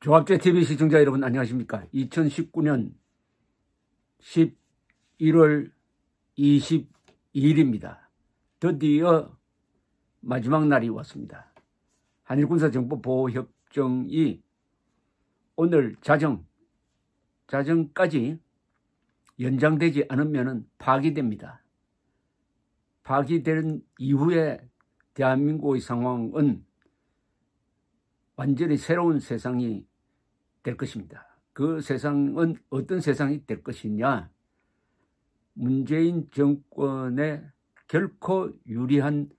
조합제TV 시청자 여러분 안녕하십니까. 2019년 11월 22일입니다. 드디어 마지막 날이 왔습니다. 한일군사정보보호협정이 오늘 자정까지 연장되지 않으면 파기됩니다. 파기된 이후에 대한민국의 상황은 완전히 새로운 세상이 될 것입니다. 그 세상은 어떤 세상이 될 것이냐? 문재인 정권에 결코 유리한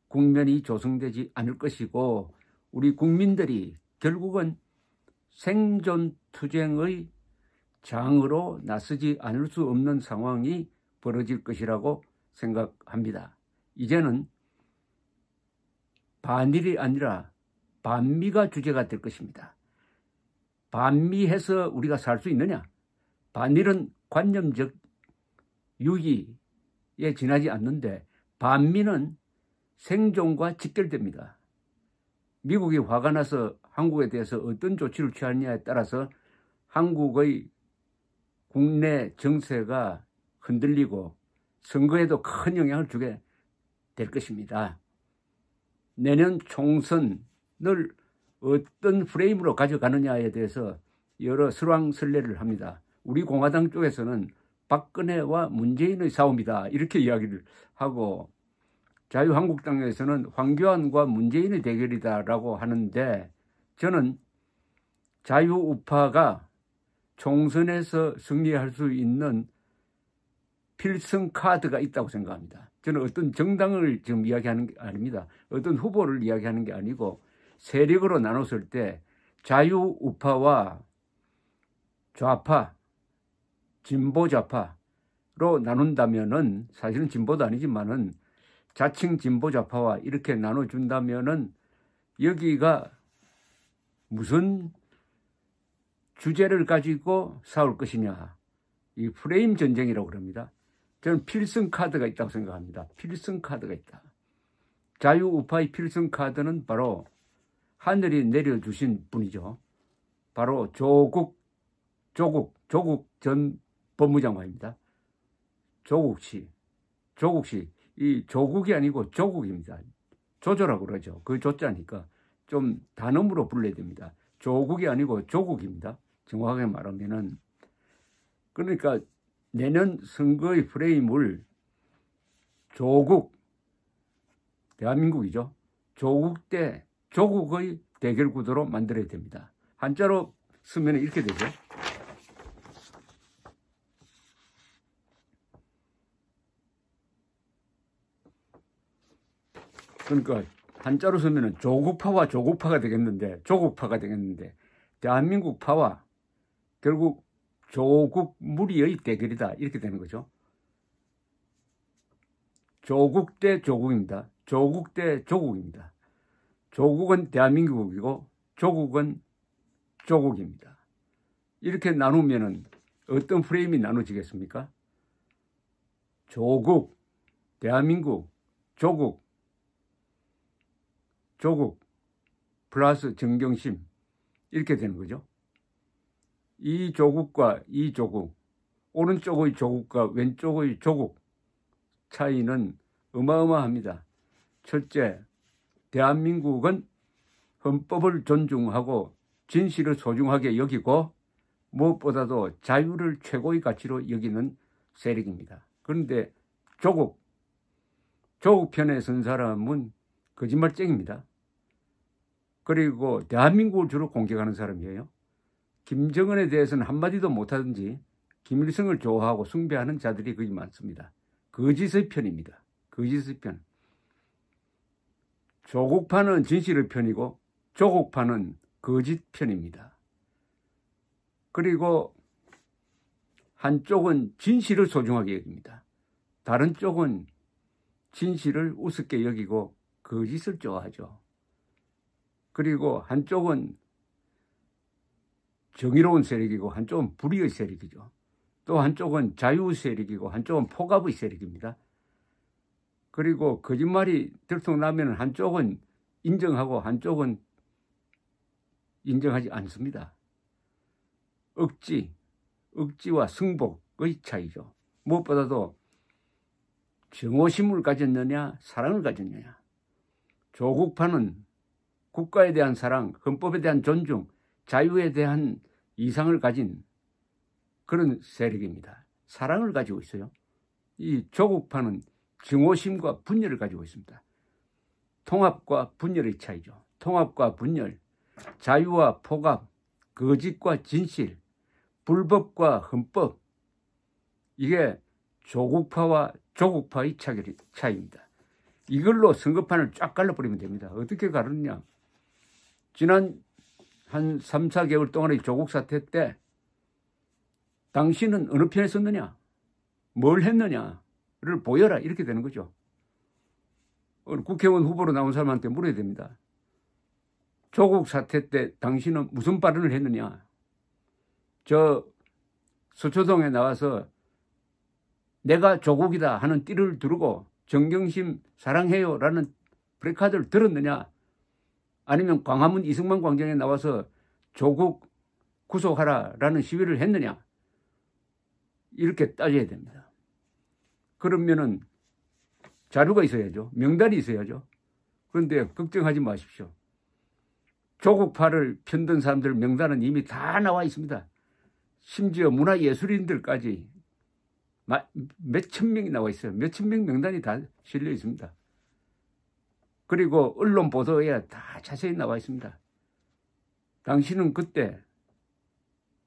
국면이 조성되지 않을 것이고 우리 국민들이 결국은 생존투쟁의 장으로 나서지 않을 수 없는 상황이 벌어질 것이라고 생각합니다. 이제는 반일이 아니라 반미가 주제가 될 것입니다. 반미해서 우리가 살 수 있느냐? 반일은 관념적 유기에 지나지 않는데 반미는 생존과 직결됩니다. 미국이 화가 나서 한국에 대해서 어떤 조치를 취하느냐에 따라서 한국의 국내 정세가 흔들리고 선거에도 큰 영향을 주게 될 것입니다. 내년 총선을 어떤 프레임으로 가져가느냐에 대해서 여러 설왕설래를 합니다. 우리 공화당 쪽에서는 박근혜와 문재인의 싸움이다 이렇게 이야기를 하고 자유한국당에서는 황교안과 문재인의 대결이다라고 하는데 저는 자유우파가 총선에서 승리할 수 있는 필승 카드가 있다고 생각합니다. 저는 어떤 정당을 지금 이야기하는 게 아닙니다. 어떤 후보를 이야기하는 게 아니고 세력으로 나눴을 때 자유우파와 좌파, 진보좌파로 나눈다면은 사실은 진보도 아니지만은 자칭 진보좌파와 이렇게 나눠준다면은 여기가 무슨 주제를 가지고 싸울 것이냐. 이 프레임 전쟁이라고 그럽니다. 저는 필승 카드가 있다고 생각합니다. 필승 카드가 있다. 자유우파의 필승 카드는 바로 하늘이 내려주신 분이죠. 바로 조국 전 법무장관입니다. 조국 씨. 이 조국이 아니고 조국입니다. 조조라고 그러죠. 그 조자니까 좀 단음으로 불러야 됩니다. 조국이 아니고 조국입니다. 정확하게 말하면은. 그러니까 내년 선거의 프레임을 조국, 대한민국이죠. 조국 대 조국의 대결 구도로 만들어야 됩니다. 한자로 쓰면 이렇게 되죠. 그러니까 한자로 쓰면 조국파와 조국파가 되겠는데 대한민국파와 결국 조국 무리의 대결이다 이렇게 되는 거죠. 조국 대 조국입니다. 조국 대 조국입니다. 조국은 대한민국이고 조국은 조국입니다. 이렇게 나누면은 어떤 프레임이 나눠지겠습니까? 조국, 대한민국, 조국 플러스 정경심 이렇게 되는 거죠. 이 조국과 이 조국, 오른쪽의 조국과 왼쪽의 조국 차이는 어마어마합니다. 첫째, 대한민국은 헌법을 존중하고 진실을 소중하게 여기고 무엇보다도 자유를 최고의 가치로 여기는 세력입니다. 그런데 조국 편에 선 사람은 거짓말쟁입니다. 그리고 대한민국을 주로 공격하는 사람이에요. 김정은에 대해서는 한마디도 못하든지 김일성을 좋아하고 숭배하는 자들이 거의 많습니다. 거짓의 편입니다. 거짓의 편. 조국파는 진실의 편이고 조국파는 거짓 편입니다. 그리고 한쪽은 진실을 소중하게 여깁니다. 다른 쪽은 진실을 우습게 여기고 거짓을 좋아하죠. 그리고 한쪽은 정의로운 세력이고 한쪽은 불의의 세력이죠. 또 한쪽은 자유 세력이고 한쪽은 폭압의 세력입니다. 그리고 거짓말이 들통나면 한쪽은 인정하고 한쪽은 인정하지 않습니다. 억지와 승복의 차이죠. 무엇보다도 정오심을 가졌느냐, 사랑을 가졌느냐. 조국파는 국가에 대한 사랑, 헌법에 대한 존중, 자유에 대한 이상을 가진 그런 세력입니다. 사랑을 가지고 있어요. 이 조국파는 정오심과 분열을 가지고 있습니다. 통합과 분열의 차이죠. 통합과 분열, 자유와 폭압, 거짓과 진실, 불법과 헌법. 이게 조국파와 조국파의 차이입니다. 이걸로 선거판을 쫙 갈라버리면 됩니다. 어떻게 가르느냐. 지난 한 3, 4개월 동안의 조국 사태 때 당신은 어느 편에 섰느냐, 뭘 했느냐를 보여라, 이렇게 되는 거죠. 국회의원 후보로 나온 사람한테 물어야 됩니다. 조국 사태 때 당신은 무슨 발언을 했느냐. 저 서초동에 나와서 내가 조국이다 하는 띠를 두르고 정경심 사랑해요 라는 프래카드를 들었느냐, 아니면 광화문 이승만 광장에 나와서 조국 구속하라 라는 시위를 했느냐, 이렇게 따져야 됩니다. 그러면은 자료가 있어야죠. 명단이 있어야죠. 그런데 걱정하지 마십시오. 조국파를 편든 사람들 명단은 이미 다 나와 있습니다. 심지어 문화예술인들까지 몇천 명이 나와 있어요. 몇천 명 명단이 다 실려 있습니다. 그리고 언론 보도에 다 자세히 나와 있습니다. 당신은 그때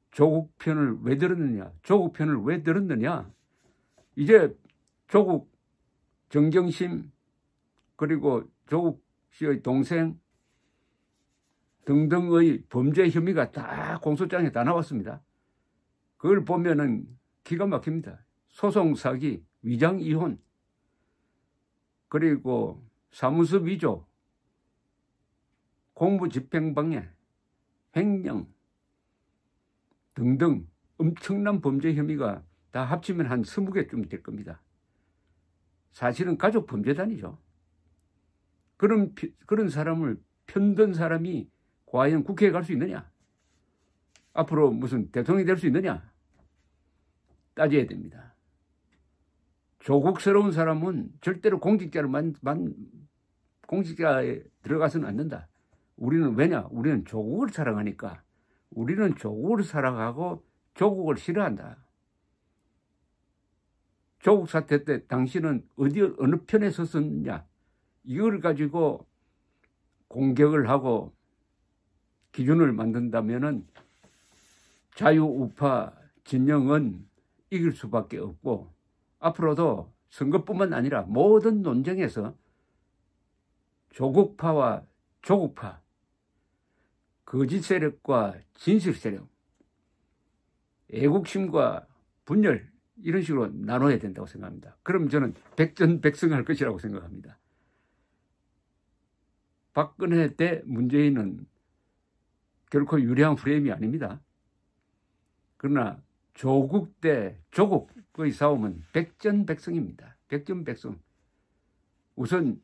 조국 편을 왜 들었느냐? 조국 편을 왜 들었느냐? 이제 조국 정경심 그리고 조국 씨의 동생 등등의 범죄 혐의가 다 공소장에 다 나왔습니다. 그걸 보면은 기가 막힙니다. 소송 사기, 위장 이혼, 그리고 사무소 위조, 공무집행방해, 횡령 등등 엄청난 범죄 혐의가 다 합치면 한 20개쯤 될 겁니다. 사실은 가족 범죄단이죠. 그런 사람을 편든 사람이 과연 국회에 갈 수 있느냐? 앞으로 무슨 대통령이 될 수 있느냐? 따져야 됩니다. 조국스러운 사람은 절대로 공직자에 들어가서는 안 된다. 우리는 왜냐? 우리는 조국을 사랑하니까. 우리는 조국을 사랑하고 조국을 싫어한다. 조국 사태 때 당신은 어느 편에 섰었느냐? 이걸 가지고 공격을 하고 기준을 만든다면은 자유우파 진영은 이길 수밖에 없고, 앞으로도 선거뿐만 아니라 모든 논쟁에서 조국파와 조국파, 거짓 세력과 진실 세력, 애국심과 분열, 이런 식으로 나눠야 된다고 생각합니다. 그럼 저는 백전백승할 것이라고 생각합니다. 박근혜 대 문재인은 결코 유리한 프레임이 아닙니다. 그러나 조국 대 조국의 싸움은 백전백승입니다. 백전백승. 우선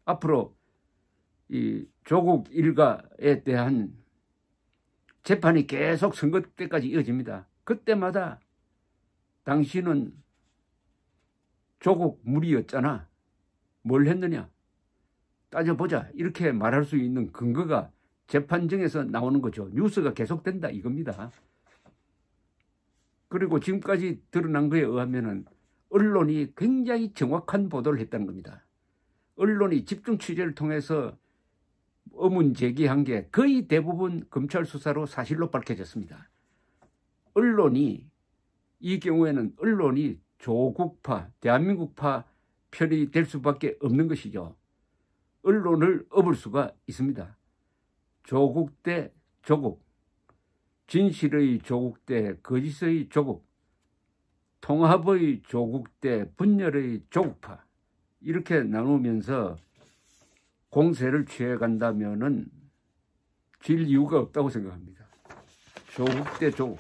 앞으로 이 조국 일가에 대한 재판이 계속 선거 때까지 이어집니다. 그때마다 당신은 조국 무리였잖아, 뭘 했느냐, 따져보자, 이렇게 말할 수 있는 근거가 재판정에서 나오는 거죠. 뉴스가 계속된다 이겁니다. 그리고 지금까지 드러난 거에 의하면은 언론이 굉장히 정확한 보도를 했다는 겁니다. 언론이 집중 취재를 통해서 의문 제기한 게 거의 대부분 검찰 수사로 사실로 밝혀졌습니다. 이 경우에는 언론이 조국파, 대한민국파 편이 될 수밖에 없는 것이죠. 언론을 업을 수가 있습니다. 조국 대 조국, 진실의 조국 대 거짓의 조국, 통합의 조국 대 분열의 조국파, 이렇게 나누면서 공세를 취해간다면은 질 이유가 없다고 생각합니다. 조국 대 조국.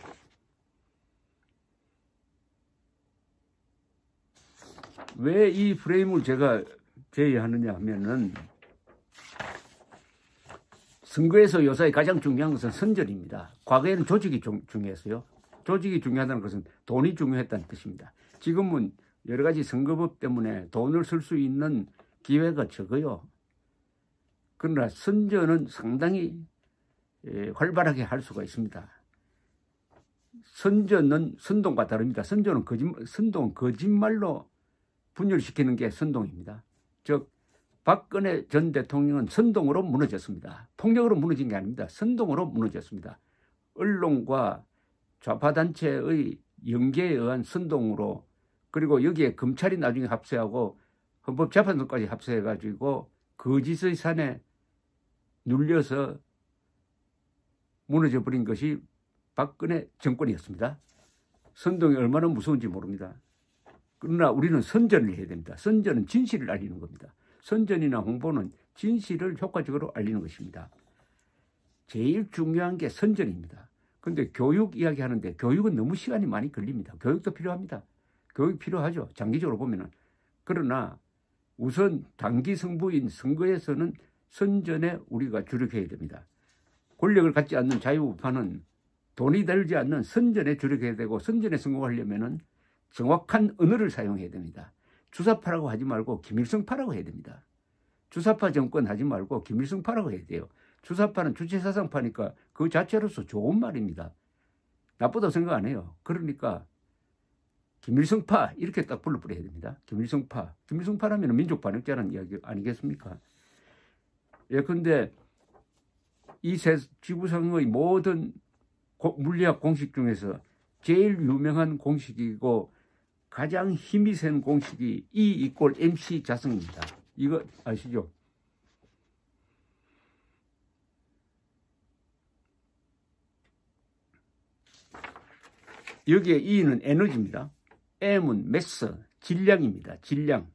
왜 이 프레임을 제가 제의하느냐 하면은 선거에서 요사이 가장 중요한 것은 선전입니다. 과거에는 조직이 중요했어요. 조직이 중요하다는 것은 돈이 중요했다는 뜻입니다. 지금은 여러 가지 선거법 때문에 돈을 쓸 수 있는 기회가 적어요. 그러나 선전은 상당히 활발하게 할 수가 있습니다. 선전은 선동과 다릅니다. 선전은 거짓말로 분열시키는 게 선동입니다. 즉 박근혜 전 대통령은 선동으로 무너졌습니다. 폭력으로 무너진 게 아닙니다. 선동으로 무너졌습니다. 언론과 좌파단체의 연계에 의한 선동으로, 그리고 여기에 검찰이 나중에 합세하고 헌법재판소까지 합세해가지고 거짓의 산에 눌려서 무너져버린 것이 박근혜 정권이었습니다. 선동이 얼마나 무서운지 모릅니다. 그러나 우리는 선전을 해야 됩니다. 선전은 진실을 알리는 겁니다. 선전이나 홍보는 진실을 효과적으로 알리는 것입니다. 제일 중요한 게 선전입니다. 그런데 교육 이야기 하는데 교육은 너무 시간이 많이 걸립니다. 교육도 필요합니다. 교육 필요하죠. 장기적으로 보면은. 그러나 우선 단기 승부인 선거에서는 선전에 우리가 주력해야 됩니다. 권력을 갖지 않는 자유우파는 돈이 들지 않는 선전에 주력해야 되고, 선전에 성공하려면은 정확한 언어를 사용해야 됩니다. 주사파라고 하지 말고 김일성파라고 해야 됩니다. 주사파 정권 하지 말고 김일성파라고 해야 돼요. 주사파는 주체사상파니까 그 자체로서 좋은 말입니다. 나쁘다고 생각 안 해요. 그러니까 김일성파 이렇게 딱 불러버려야 됩니다. 김일성파. 김일성파라면 민족 반역자라는 이야기 아니겠습니까? 예컨대 이 지구상의 모든 물리학 공식 중에서 제일 유명한 공식이고 가장 힘이 센 공식이 E=mc 자승입니다. 이거 아시죠? 여기에 E는 에너지입니다. M은 매스, 질량입니다. 질량.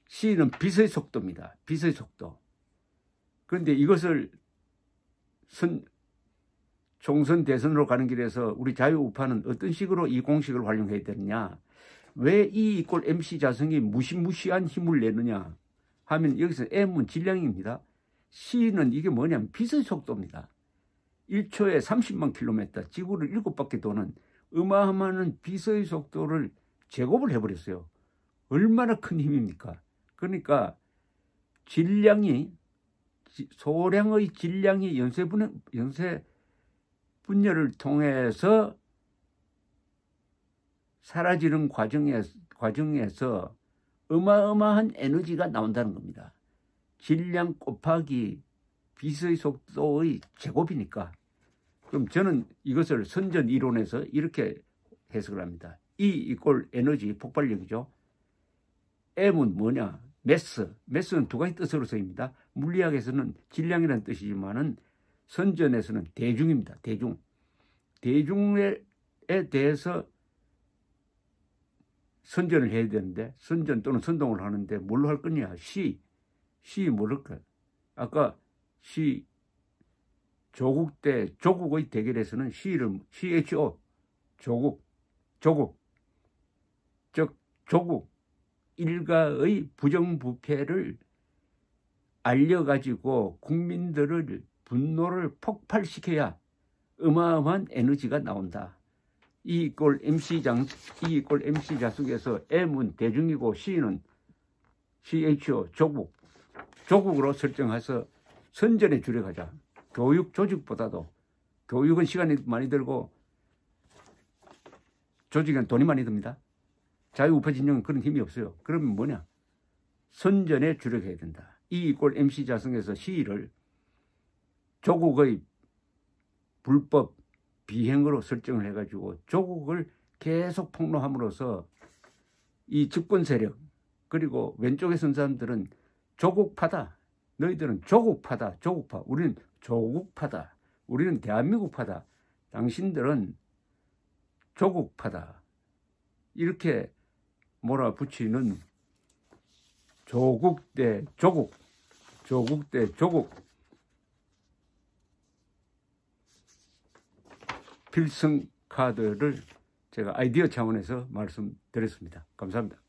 C는 빛의 속도입니다. 빛의 속도. 그런데 이것을 총선 대선으로 가는 길에서 우리 자유우파는 어떤 식으로 이 공식을 활용해야 되느냐, 왜 E=mc 자승이 무시무시한 힘을 내느냐 하면 여기서 M은 질량입니다. C는 이게 뭐냐면 빛의 속도입니다. 1초에 30만 킬로미터, 지구를 7바퀴 도는 어마어마한 빛의 속도를 제곱을 해버렸어요. 얼마나 큰 힘입니까? 그러니까 소량의 질량이 연쇄 분열을 통해서 사라지는 과정에서 어마어마한 에너지가 나온다는 겁니다. 질량 곱하기 빛의 속도의 제곱이니까. 그럼 저는 이것을 선전 이론에서 이렇게 해석을 합니다. E=에너지, 폭발력이죠. M은 뭐냐? 매스. 매스는 두 가지 뜻으로 쓰입니다. 물리학에서는 질량이라는 뜻이지만은 선전에서는 대중입니다. 대중. 대중에 대해서 선전을 해야 되는데, 선전 또는 선동을 하는데 뭘로 할 거냐? C 뭘 할까? 아까 조국 때 조국의 대결에서는 CHO 조국 즉 조국 일가의 부정부패를 알려가지고 국민들을 분노를 폭발시켜야 어마어마한 에너지가 나온다. E=mc 자숙에서 M은 대중이고 C는 CHO 조국으로 설정해서 선전에 주력하자. 교육 조직보다도, 교육은 시간이 많이 들고 조직은 돈이 많이 듭니다. 자유우파 진영은 그런 힘이 없어요. 그러면 뭐냐? 선전에 주력해야 된다. E=mc 자승에서 C를 조국의 불법 비행으로 설정을 해가지고 조국을 계속 폭로함으로써 이 집권 세력, 그리고 왼쪽에 선 사람들은 조국파다. 너희들은 조국파다. 조국파. 우리는 조국파다. 우리는 대한민국파다. 당신들은 조국파다. 이렇게 몰아붙이는 조국 대 조국 필승 카드를 제가 아이디어 차원에서 말씀드렸습니다. 감사합니다.